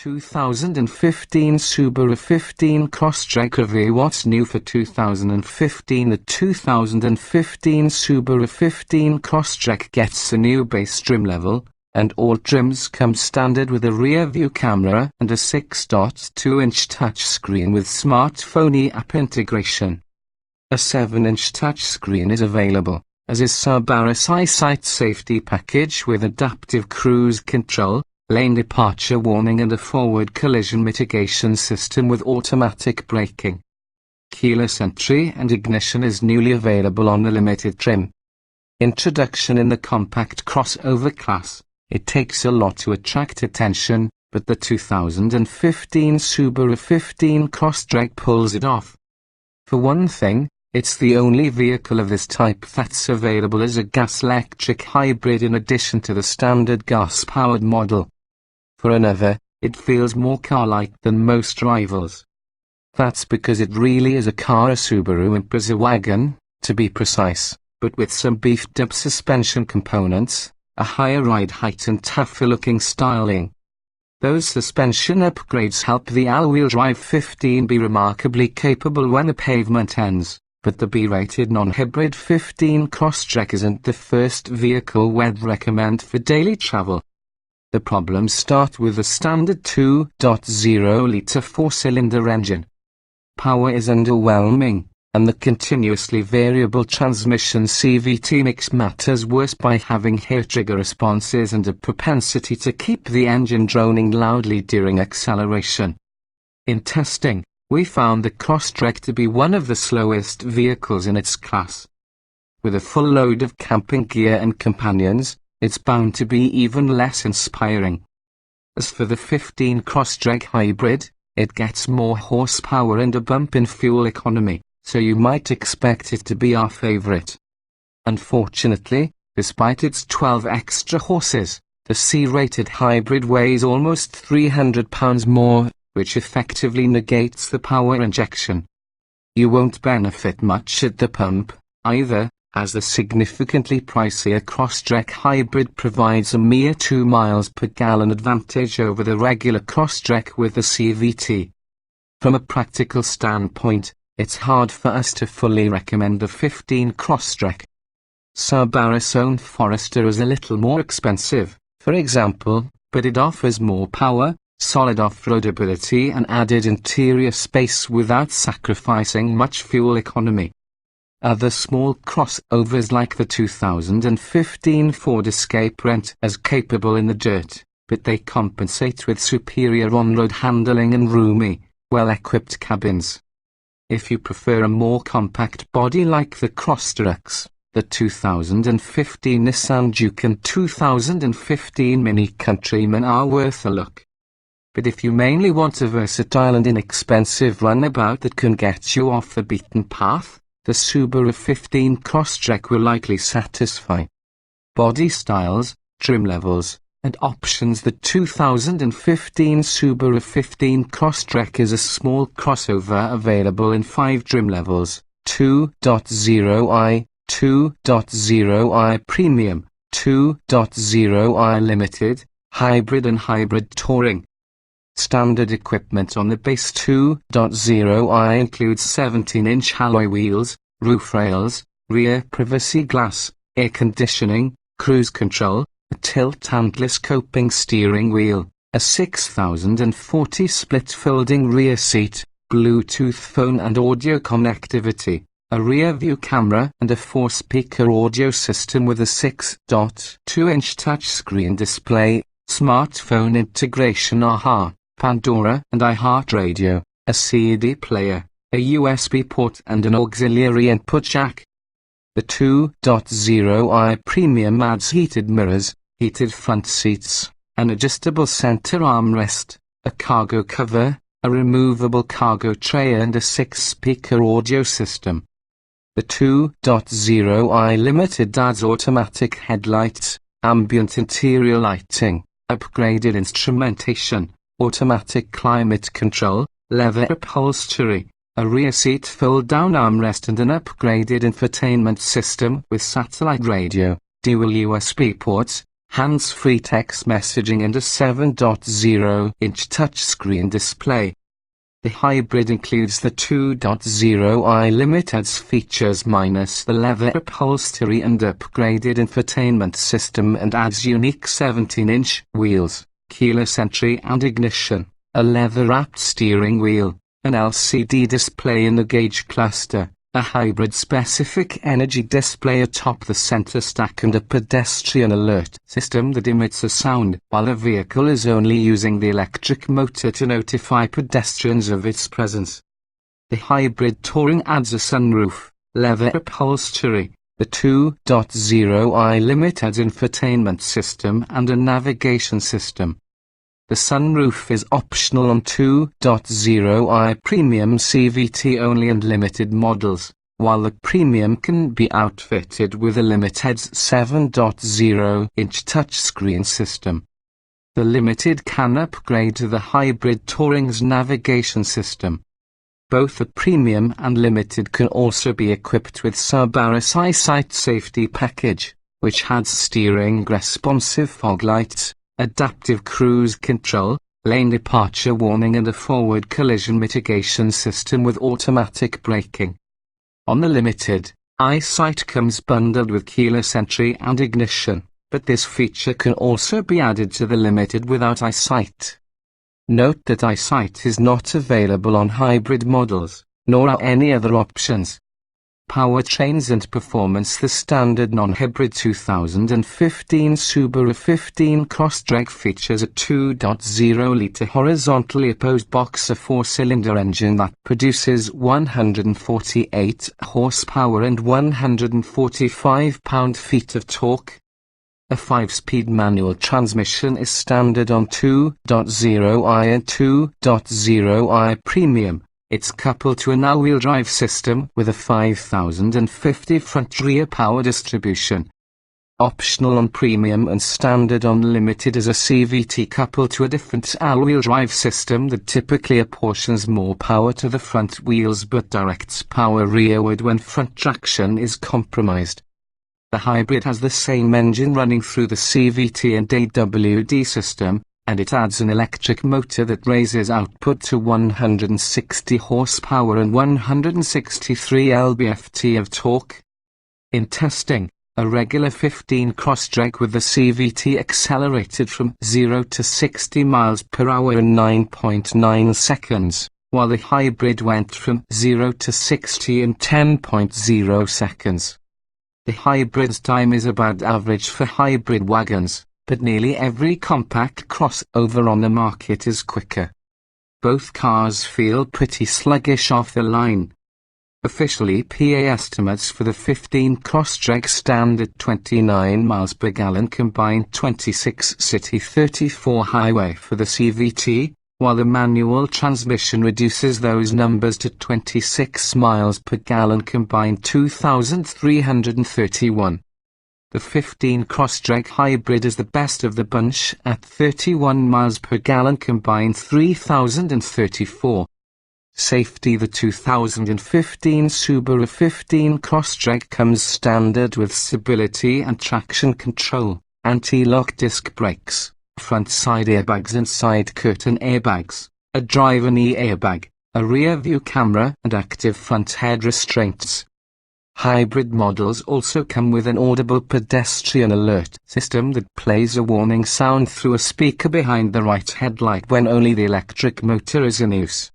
2015 Subaru 15 Crosstrek review. What's new for 2015? The 2015 Subaru 15 Crosstrek gets a new base trim level, and all trims come standard with a rear view camera and a 6.2-inch touchscreen with smartphone app integration. A 7-inch touchscreen is available, as is Subaru's EyeSight safety package with adaptive cruise control, lane departure warning and a forward collision mitigation system with automatic braking. Keyless entry and ignition is newly available on the limited trim. Introduction in the compact crossover class. It takes a lot to attract attention, but the 2015 Subaru 15 Crosstrek pulls it off. For one thing, it's the only vehicle of this type that's available as a gas-electric hybrid in addition to the standard gas-powered model. For another, it feels more car-like than most rivals. That's because it really is a car, a Subaru Impreza wagon, to be precise, but with some beefed-up suspension components, a higher ride height and tougher-looking styling. Those suspension upgrades help the all-wheel drive 15 be remarkably capable when the pavement ends, but the B-rated non-hybrid 15 Crosstrek isn't the first vehicle we'd recommend for daily travel. The problems start with the standard 2.0-litre four-cylinder engine. Power is underwhelming, and the continuously variable transmission CVT makes matters worse by having hair-trigger responses and a propensity to keep the engine droning loudly during acceleration. In testing, we found the Crosstrek to be one of the slowest vehicles in its class. With a full load of camping gear and companions, it's bound to be even less inspiring. As for the 15 Crosstrek Hybrid, it gets more horsepower and a bump in fuel economy, so you might expect it to be our favorite. Unfortunately, despite its 12 extra horses, the C-rated hybrid weighs almost 300 pounds more, which effectively negates the power injection. You won't benefit much at the pump, either, as the significantly pricier Crosstrek Hybrid provides a mere 2 miles per gallon advantage over the regular Crosstrek with the CVT. From a practical standpoint, it's hard for us to fully recommend the 15 Crosstrek. Subaru's own Forester is a little more expensive, for example, but it offers more power, solid off-roadability and added interior space without sacrificing much fuel economy. Other small crossovers like the 2015 Ford Escape aren't as capable in the dirt, but they compensate with superior on-road handling and roomy, well-equipped cabins. If you prefer a more compact body like the Crosstreks, the 2015 Nissan Juke and 2015 Mini Countryman are worth a look. But if you mainly want a versatile and inexpensive runabout that can get you off the beaten path, the Subaru 15 Crosstrek will likely satisfy. Body styles, trim levels, and options. The 2015 Subaru 15 Crosstrek is a small crossover available in 5 trim levels: 2.0i, 2.0i Premium, 2.0i Limited, Hybrid and Hybrid Touring. Standard equipment on the base 2.0i includes 17-inch alloy wheels, roof rails, rear privacy glass, air conditioning, cruise control, a tilt and telescoping steering wheel, a 6040 split folding rear seat, Bluetooth phone and audio connectivity, a rear view camera and a 4-speaker audio system with a 6.2-inch touchscreen display, smartphone integration, Pandora and iHeartRadio, a CD player, a USB port and an auxiliary input jack. The 2.0i Premium adds heated mirrors, heated front seats, an adjustable center armrest, a cargo cover, a removable cargo tray and a 6-speaker audio system. The 2.0i Limited adds automatic headlights, ambient interior lighting, upgraded instrumentation, automatic climate control, leather upholstery, a rear seat fold-down armrest and an upgraded infotainment system with satellite radio, dual USB ports, hands-free text messaging and a 7.0-inch touchscreen display. The hybrid includes the 2.0i Limited's features minus the leather upholstery and upgraded infotainment system, and adds unique 17-inch wheels, keyless entry and ignition, a leather-wrapped steering wheel, an LCD display in the gauge cluster, a hybrid-specific energy display atop the center stack, and a pedestrian alert system that emits a sound while a vehicle is only using the electric motor to notify pedestrians of its presence. The hybrid Touring adds a sunroof, leather upholstery, the 2.0i Limited infotainment system, and a navigation system. The sunroof is optional on 2.0i Premium CVT only and limited models, while the Premium can be outfitted with a Limited's 7.0-inch touchscreen system. The Limited can upgrade to the hybrid Touring's navigation system. Both the Premium and Limited can also be equipped with Subaru's EyeSight safety package, which adds steering responsive fog lights, adaptive cruise control, lane departure warning, and a forward collision mitigation system with automatic braking. On the Limited, EyeSight comes bundled with keyless entry and ignition, but this feature can also be added to the Limited without EyeSight. Note that EyeSight is not available on hybrid models, nor are any other options. Powertrains and performance. The standard non-hybrid 2015 Subaru 15 Crosstrek features a 2.0-litre horizontally-opposed boxer 4-cylinder engine that produces 148 horsepower and 145 pound-feet of torque. A 5-speed manual transmission is standard on 2.0i and 2.0i Premium. It's coupled to an all-wheel drive system with a 5050 front-rear power distribution. Optional on Premium and standard on Limited is a CVT coupled to a different all-wheel drive system that typically apportions more power to the front wheels but directs power rearward when front traction is compromised. The hybrid has the same engine running through the CVT and AWD system, and it adds an electric motor that raises output to 160 horsepower and 163 lb-ft of torque. In testing, a regular 15 Crosstrek with the CVT accelerated from 0 to 60 miles per hour in 9.9 seconds, while the hybrid went from 0 to 60 in 10.0 seconds. The hybrid's time is about average for hybrid wagons, but nearly every compact crossover on the market is quicker. Both cars feel pretty sluggish off the line. Official EPA estimates for the 15 Crosstrek stand at 29 miles per gallon combined, 26 city 34 highway for the CVT, while the manual transmission reduces those numbers to 26 miles per gallon combined, 2,331. The 15 Crosstrek hybrid is the best of the bunch at 31 miles per gallon combined, 3,034. Safety. The 2015 Subaru 15 Crosstrek comes standard with stability and traction control, anti-lock disc brakes, front side airbags and side curtain airbags, a driver knee airbag, a rear view camera and active front head restraints. Hybrid models also come with an audible pedestrian alert system that plays a warning sound through a speaker behind the right headlight when only the electric motor is in use.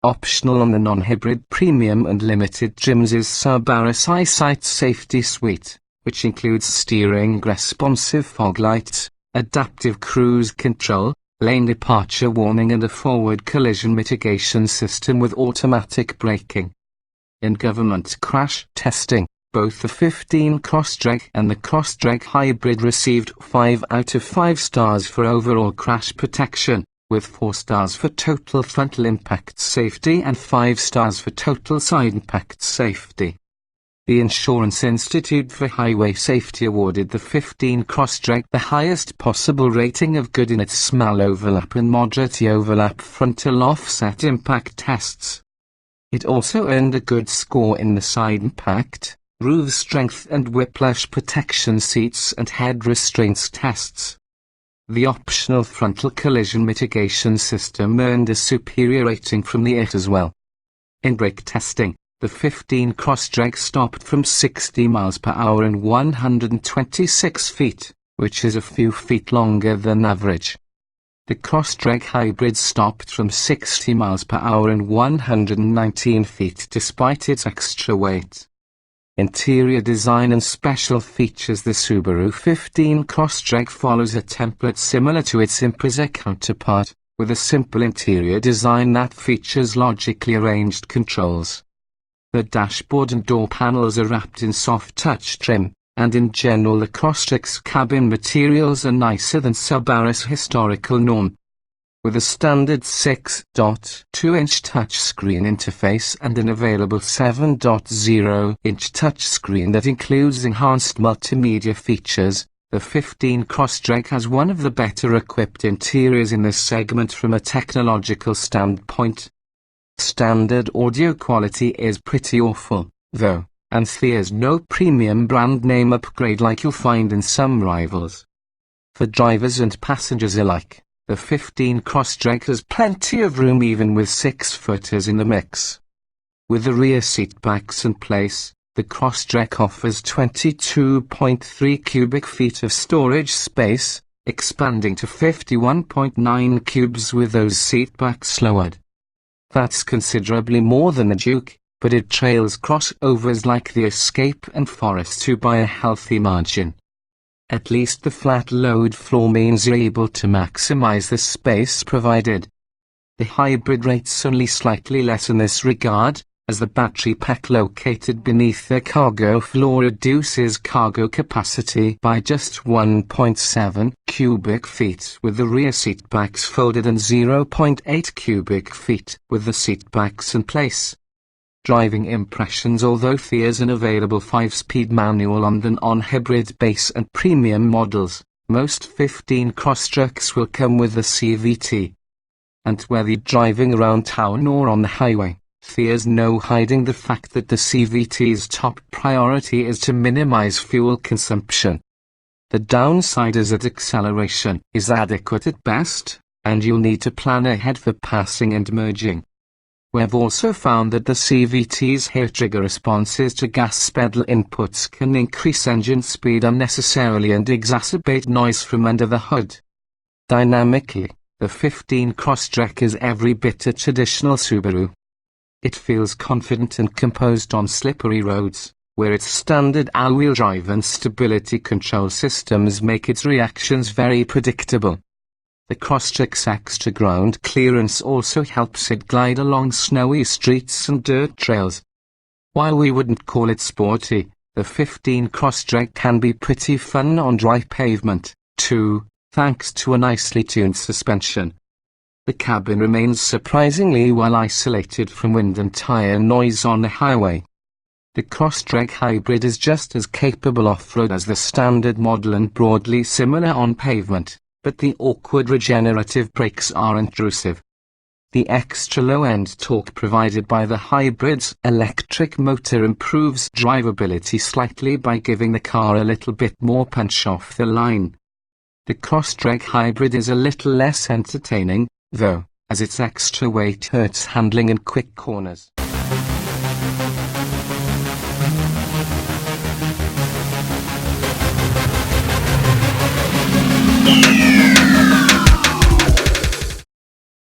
Optional on the non-hybrid Premium and Limited trims is Subaru's EyeSight safety suite, which includes steering responsive fog lights, adaptive cruise control, lane departure warning, and a forward collision mitigation system with automatic braking. In government crash testing, both the 15 Crosstrek and the Crosstrek hybrid received 5 out of 5 stars for overall crash protection, with 4 stars for total frontal impact safety and 5 stars for total side impact safety. The Insurance Institute for Highway Safety awarded the 15 Crosstrek the highest possible rating of good in its small overlap and moderate overlap frontal offset impact tests. It also earned a good score in the side impact, roof strength and whiplash protection seats and head restraints tests. The optional frontal collision mitigation system earned a superior rating from the IT as well. In brake testing, the 15 Crosstrek stopped from 60 miles per hour and 126 feet, which is a few feet longer than average. The Crosstrek hybrid stopped from 60 miles per hour and 119 feet despite its extra weight. Interior design and special features. The Subaru 15 Crosstrek follows a template similar to its Impreza counterpart, with a simple interior design that features logically arranged controls. The dashboard and door panels are wrapped in soft touch trim, and in general the Crosstrek's cabin materials are nicer than Subaru's historical norm. With a standard 6.2-inch touchscreen interface and an available 7.0-inch touchscreen that includes enhanced multimedia features, the 15 Crosstrek has one of the better equipped interiors in this segment from a technological standpoint. Standard audio quality is pretty awful, though, and there's no premium brand name upgrade like you'll find in some rivals. For drivers and passengers alike, the 15 Crosstrek has plenty of room even with 6-footers in the mix. With the rear seat backs in place, the Crosstrek offers 22.3 cubic feet of storage space, expanding to 51.9 cubes with those seat backs lowered. That's considerably more than the Duke, but it trails crossovers like the Escape and Forester by a healthy margin. At least the flat load floor means you're able to maximize the space provided. The hybrid rates only slightly less in this regard, as the battery pack located beneath the cargo floor reduces cargo capacity by just 1.7 cubic feet with the rear seat backs folded and 0.8 cubic feet with the seat backs in place. Driving impressions. Although there's an available 5-speed manual on the non-hybrid base and premium models, most 15 Crosstreks will come with the CVT. And whether you're driving around town or on the highway, there's no hiding the fact that the CVT's top priority is to minimize fuel consumption. The downside is that acceleration is adequate at best, and you'll need to plan ahead for passing and merging. We've also found that the CVT's hair-trigger responses to gas pedal inputs can increase engine speed unnecessarily and exacerbate noise from under the hood. Dynamically, the 15 Crosstrek is every bit a traditional Subaru. It feels confident and composed on slippery roads, where its standard all-wheel drive and stability control systems make its reactions very predictable. The Crosstrek's extra ground clearance also helps it glide along snowy streets and dirt trails. While we wouldn't call it sporty, the 15 Crosstrek can be pretty fun on dry pavement, too, thanks to a nicely tuned suspension. The cabin remains surprisingly well isolated from wind and tire noise on the highway. The Crosstrek hybrid is just as capable off-road as the standard model and broadly similar on pavement, but the awkward regenerative brakes are intrusive. The extra low-end torque provided by the hybrid's electric motor improves drivability slightly by giving the car a little bit more punch off the line. The Crosstrek hybrid is a little less entertaining, though, as its extra weight hurts handling in quick corners.